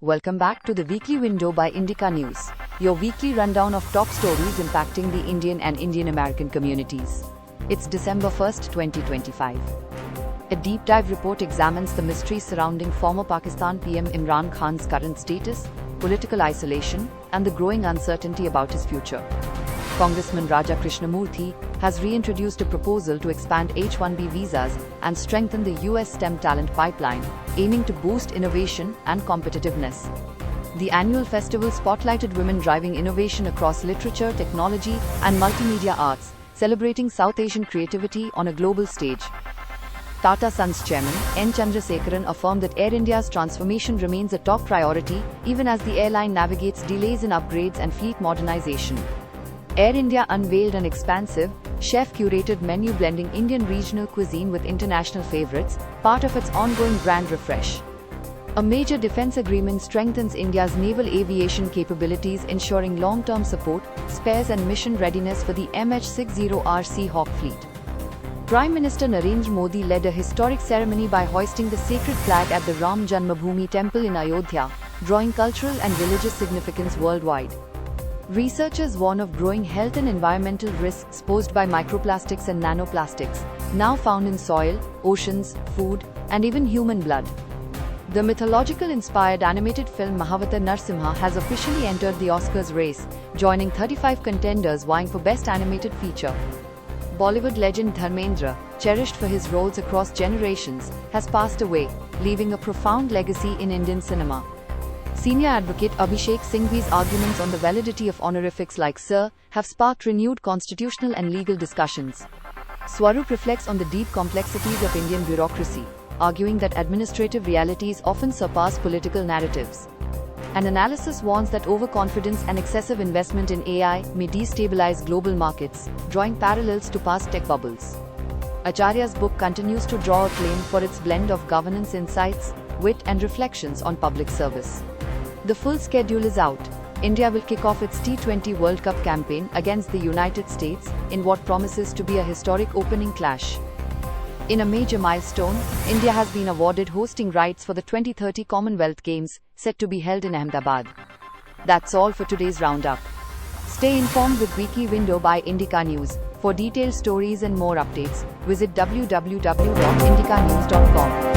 Welcome back to the Weekly Window by Indica News, your weekly rundown of top stories impacting the Indian and Indian American communities. It's December 1st, 2025. A deep dive report examines the mysteries surrounding former Pakistan PM Imran Khan's current status, political isolation, and the growing uncertainty about his future. Congressman Raja Krishnamurthy has reintroduced a proposal to expand H-1B visas and strengthen the US STEM talent pipeline, aiming to boost innovation and competitiveness. The annual festival spotlighted women driving innovation across literature, technology, and multimedia arts, celebrating South Asian creativity on a global stage. Tata Sons Chairman N. Chandrasekaran affirmed that Air India's transformation remains a top priority, even as the airline navigates delays in upgrades and fleet modernization. Air India unveiled an expansive, chef-curated menu blending Indian regional cuisine with international favorites, part of its ongoing brand refresh. A major defense agreement strengthens India's naval aviation capabilities, ensuring long-term support, spares and mission readiness for the MH-60R Seahawk fleet. Prime Minister Narendra Modi led a historic ceremony by hoisting the sacred flag at the Ram Janmabhoomi temple in Ayodhya, drawing cultural and religious significance worldwide. Researchers warn of growing health and environmental risks posed by microplastics and nanoplastics, now found in soil, oceans, food, and even human blood. The mythological-inspired animated film Mahavatar Narsimha has officially entered the Oscars race, joining 35 contenders vying for Best Animated Feature. Bollywood legend Dharmendra, cherished for his roles across generations, has passed away, leaving a profound legacy in Indian cinema. Senior advocate Abhishek Singhvi's arguments on the validity of honorifics like Sir have sparked renewed constitutional and legal discussions. Swaroop reflects on the deep complexities of Indian bureaucracy, arguing that administrative realities often surpass political narratives. An analysis warns that overconfidence and excessive investment in AI may destabilize global markets, drawing parallels to past tech bubbles. Acharya's book continues to draw acclaim for its blend of governance insights, wit, and reflections on public service. The full schedule is out. India will kick off its T20 World Cup campaign against the United States in what promises to be a historic opening clash. In a major milestone, India has been awarded hosting rights for the 2030 Commonwealth Games, set to be held in Ahmedabad. That's all for today's roundup. Stay informed with Weekly Window by Indica News. For detailed stories and more updates, visit www.indicanews.com.